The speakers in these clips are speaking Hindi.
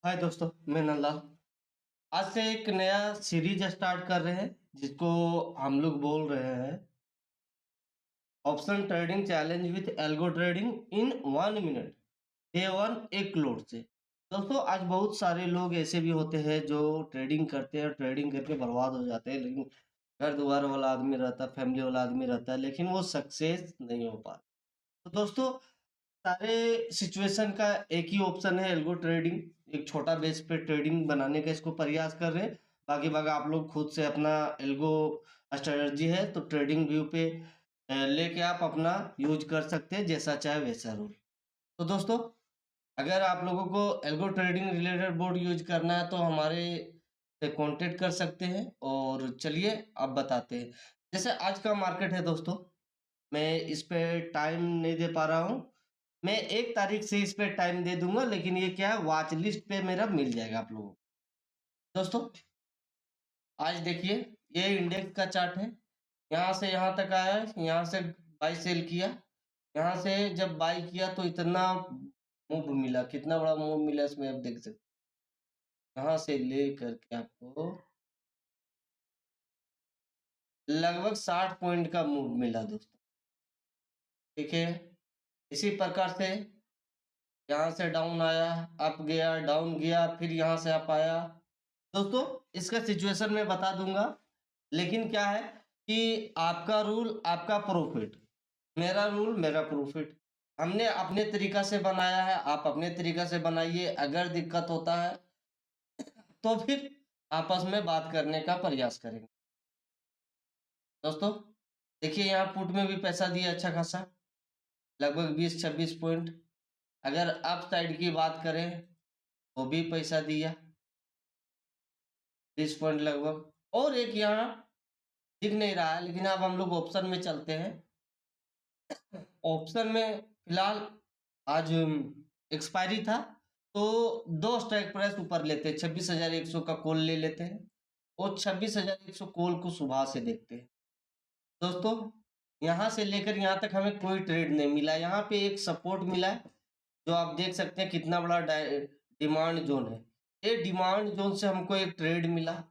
हाय दोस्तों, मैं नंदलाल। आज से एक नया सीरीज स्टार्ट कर रहे हैं जिसको हम लोग बोल रहे हैं option trading challenge with algo trading in 1 minute. Day one एक करोड़ से। दोस्तों, आज बहुत सारे लोग ऐसे भी होते हैं जो ट्रेडिंग करते हैं, ट्रेडिंग करके बर्बाद हो जाते हैं, लेकिन घर द्वार वाला आदमी रहता है, फैमिली वाला आदमी रहता है, लेकिन वो सक्सेस नहीं हो पाता। तो दोस्तों, सारे सिचुएशन का एक ही ऑप्शन है, एल्गो ट्रेडिंग। एक छोटा बेस पे ट्रेडिंग बनाने का इसको प्रयास कर रहे हैं। बाकी बाकी आप लोग खुद से अपना एल्गो स्ट्रेटजी है तो ट्रेडिंग व्यू पे लेके आप अपना यूज कर सकते हैं, जैसा चाहे वैसा रूल। तो दोस्तों, अगर आप लोगों को algo trading related board use करना है तो हमारे से कांटेक्ट कर सकते हैं। और चलिए अब बताते हैं। जैसे आज का मार्केट है दोस्तों, मैं इस पे टाइम नहीं दे पा रहा हूँ। मैं 1 तारीख से इस पे टाइम दे दूँगा, लेकिन ये क्या है, वॉच लिस्ट पे मेरा मिल जाएगा आप लोगों को। दोस्तों, आज देखिए, ये इंडेक्स का चार्ट है। यहाँ से यहाँ तक आया है, यहाँ से बाय सेल किया। यहाँ से जब बाय किया तो इतना मूव मिला, कितना बड़ा मूव मिला इसमें आप देख सकते हैं। यहाँ से लेकर के आपको लगभग 60 पॉइंट का मूव मिला दोस्तों, ठीक है? इसी प्रकार से यहाँ से डाउन आया, अप गया, डाउन गया, फिर यहाँ से अप आया। दोस्तों, इसका सिचुएशन मैं बता दूँगा, लेकिन क्या है कि आपका रूल आपका प्रॉफ़िट, मेरा रूल मेरा प्रॉफ़िट। हमने अपने तरीक़ा से बनाया है, आप अपने तरीक़ा से बनाइए। अगर दिक्कत होता है, तो फिर आपस में बात करने का प्रयास करेंगे। दोस्तों, देखिए यहाँ पुट में भी पैसा दिया अच्छा खासा, लगभग 20-26 पॉइंट। अगर अप साइड की बात करें, तो भी पैसा दिया, 30 पॉइंट लगभग। और एक यहाँ दिख नहीं रहा है, लेकिन अब हम लोग ऑप्शन में चलते हैं। ऑप्शन में फिलहाल आज एक्सपायरी था, तो 2 स्ट्राइक प्राइस ऊपर लेते हैं। 26,100 का कॉल ले लेते हैं और 26,100 कॉल को सुबह से देखते हैं। दोस्तों, यहाँ से लेकर यहाँ तक हमें कोई ट्रेड नहीं मिला। यहाँ पे एक सपोर्ट मिला है, जो आप देख सकते हैं कितना बड़ा डिमांड जोन है। ये डिमांड जोन से हमको एक ट्रेड मिला,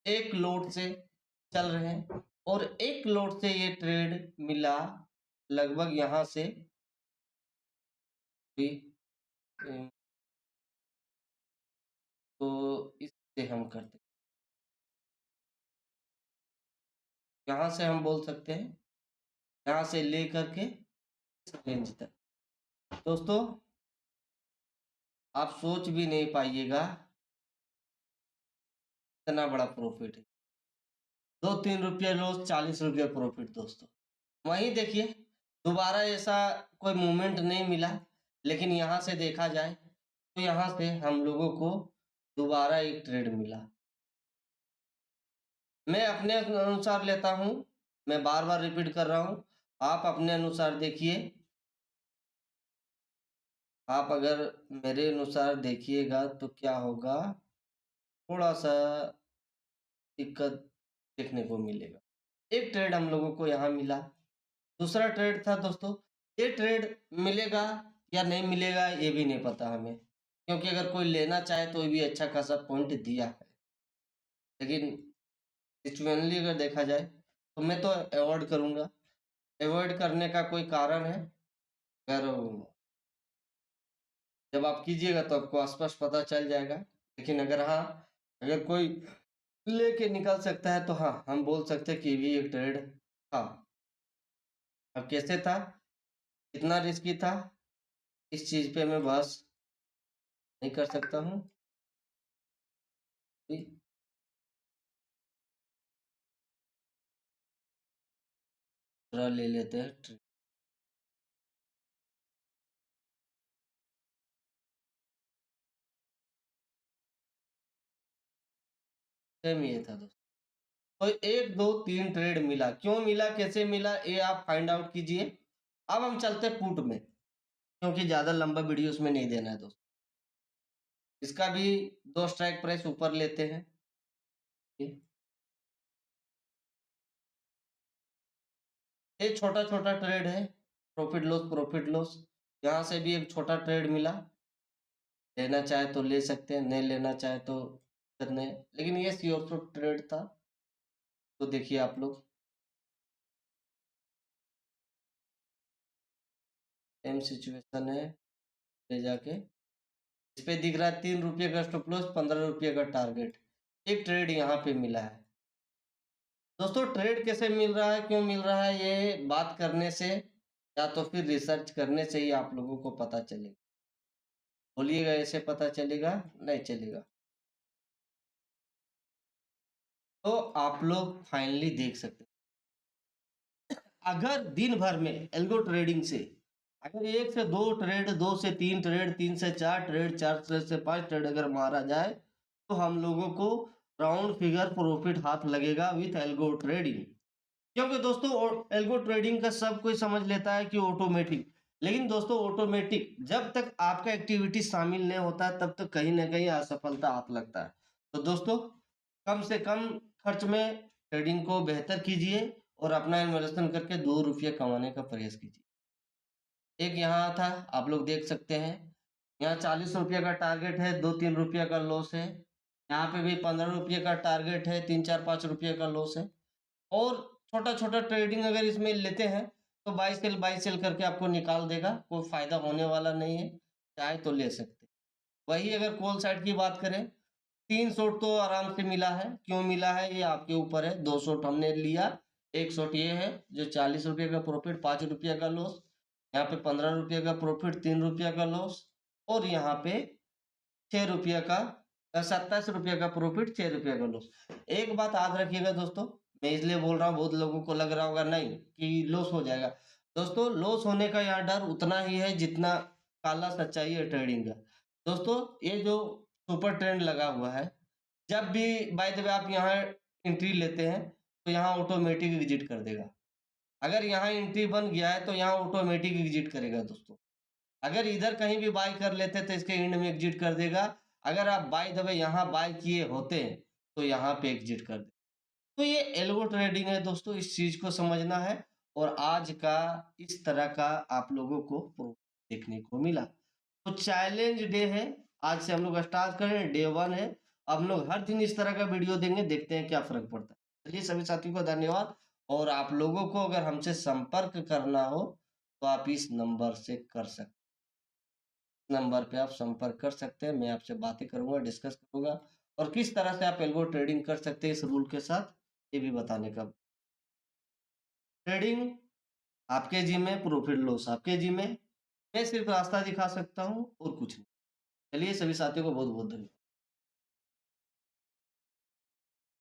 एक लोड से चल रहे हैं, और एक लोड से ये ट्रेड मिला लगभग यहाँ से भी। तो इससे हम करते हैं, यहाँ से हम बोल सकते हैं, यहाँ से ले करके इस रेंज तक। दोस्तों, आप सोच भी नहीं पाइएगा इतना बड़ा प्रॉफिट है। 2-3 रुपये लॉस, 40 रुपये प्रॉफिट दोस्तों। वहीं देखिए, दोबारा ऐसा कोई मूवमेंट नहीं मिला, लेकिन यहाँ से देखा जाए तो यहाँ से हम लोगों को दोबारा एक ट्रेड मिला। मैं अपने अनुसार लेता हूँ, मैं बार-बार रिपीट कर रहा हूँ, आप अपने अनुसार देखिए। आप अगर मेरे अनुसार देखिएगा तो क्या होगा, थोड़ा-सा दिक्कत देखने को मिलेगा। एक ट्रेड हम लोगों को यहाँ मिला, दूसरा ट्रेड था दोस्तों, ये ट्रेड मिलेगा या नहीं मिलेगा ये भी नहीं पता हमें, क्योंकि अगर कोई लेना चाहे तो ये भी अच्छा खासा पॉइंट दिया है। लेकिन सिचुएशनली अगर देखा जाए तो मैं तो अवॉइड करूँगा। अवॉइड करने का कोई कारण है, अगर जब आप कीजिएगा तो आपको आस-पास पता चल जाएगा। लेकिन अगर हाँ, अगर कोई लेके निकल सकता है तो हाँ, हम बोल सकते हैं कि ये भी एक ट्रेड था। अब कैसे था? कितना रिस्की था? इस चीज़ पे मैं बहस नहीं कर सकता हूँ। जी, दूसरा ले लेते हैं ट्रेड। सेम ये था दोस्तों। तो 1, 2, 3 ट्रेड मिला। क्यों मिला, कैसे मिला, ये आप फाइंड आउट कीजिए। अब हम चलते हैं पुट में, क्योंकि ज़्यादा लंबा वीडियो इसमें नहीं देना है दोस्तों। इसका भी 2 स्ट्राइक प्राइस ऊपर लेते हैं। ये छोटा-छोटा ट्रेड है, प्रॉफिट लॉस, प्रॉफिट लॉस। यहाँ से भी एक छोटा ट्रेड मिला। लेना चाहे तो ले सकते हैं, नहीं लेना चाहे तो करने, लेकिन ये श्योर शॉट ट्रेड था। तो देखिए आप लोग सेम सिचुएशन है, ले जाके इस पे दिख रहा है 3 रुपये का स्टॉप लॉस, 15 रुपये का टारगेट। एक ट्रेड यहाँ पे मिला है दोस्तों। ट्रेड कैसे मिल रहा है, क्यों मिल रहा है, ये बात करने से या तो फिर रिसर्च करने से ही आप लोगों को पता चलेगा। बोलिएगा ऐसे पता चलेगा, नहीं चलेगा। तो आप लोग फाइनली देख सकते हैं, अगर दिन भर में एल्गो ट्रेडिंग से अगर 1 से 2 ट्रेड, 2 से 3 ट्रेड, 3 से 4 ट्रेड, 4 से 5 ट्रेड अगर मारा जाए, तो हम लोगों को राउंड फिगर प्रॉफिट हाथ लगेगा विथ एल्गो ट्रेडिंग। क्योंकि दोस्तों एल्गो ट्रेडिंग का सब कोई समझ लेता है कि ऑटोमेटिक, लेकिन दोस्तों ऑटोमेटिक जब तक आपका एक्टिविटी शामिल नहीं होता है तब तक कहीं ना कहीं असफलता हाथ लगता है। तो दोस्तों कम से कम खर्च में ट्रेडिंग को बेहतर कीजिए और अपना इन्वेस्टमेंट करके 2 रुपये कमाने का प्रयास कीजिए। एक यहाँ था, आप लोग देख सकते हैं, यहाँ 40 रुपये का टारगेट है, 2-3 रुपये का लॉस है। यहाँ पे भी 15 रुपये का टारगेट है, 3-4-5 रुपये का लॉस है। और छोटा-छोटा ट्रेडिंग अगर इसमें लेते हैं तो बाई सेल करके आपको निकाल देगा, कोई फ़ायदा होने वाला नहीं है, चाहे तो ले सकते हैं। वही अगर कॉल साइड की बात करें, 3 शॉट तो आराम से मिला है, क्यों मिला है ये आपके ऊपर है। 2 शॉट हमने लिया, 1 शॉट ये है जो 40 रुपये का प्रॉफ़िट, 5 रुपये का लॉस, यहाँ पे 15 रुपये का प्रॉफ़िट, 3 रुपये का लॉस, और यहाँ पे 6 रुपये का 27 रुपये का प्रॉफ़िट, 6 रुपये का लॉस। एक बात याद रखिएगा दोस्तों, मैं इसलिए बोल रहा हूँ, बहुत लोगों को लग रहा होगा नहीं कि लॉस हो जाएगा। दोस्तों लॉस होने का यहाँ डर उतना ही है जितना काला सच्चाई है ट्रेडिंग का। दोस्तों ये जो सुपर ट्रेंड लगा हुआ है, जब भी बाय द वे आप यहाँ एंट्री लेते हैं तो यहाँ ऑटोमेटिक एग्जिट कर देगा। अगर यहाँ एंट्री बन गया है तो यहाँ ऑटोमेटिक एग्जिट करेगा दोस्तों। अगर इधर कहीं भी बाय कर लेते तो इसके एंड में एग्जिट कर देगा। अगर आप बाय द वे यहाँ बाय किए होते तो यहाँ पे एग्जिट कर दे। तो ये एल्गो ट्रेडिंग है दोस्तों, इस चीज को समझना है। और आज का इस तरह का आप लोगों को प्रूफ देखने को मिला। तो चैलेंज डे है, आज से हम लोग स्टार्ट करें, डे 1 है। हम लोग हर दिन इस तरह का वीडियो देंगे, देखते हैं क्या फर्क पड़ता है। चलिए सभी साथियों को धन्यवाद। और आप लोगों को अगर हमसे संपर्क करना हो तो आप इस नंबर से कर सकते, नंबर पे आप संपर्क कर सकते हैं। मैं आपसे बातें करूंगा, डिस्कस करूंगा, और किस तरह से आप एल्गो ट्रेडिंग कर सकते हैं इस रूल के साथ, ये भी बताने का। ट्रेडिंग आपके जी में, प्रॉफिट लॉस आपके जी में। मैं सिर्फ रास्ता दिखा सकता हूँ और कुछ नहीं। चलिए सभी साथियों को बहुत बहुत धन्यवाद।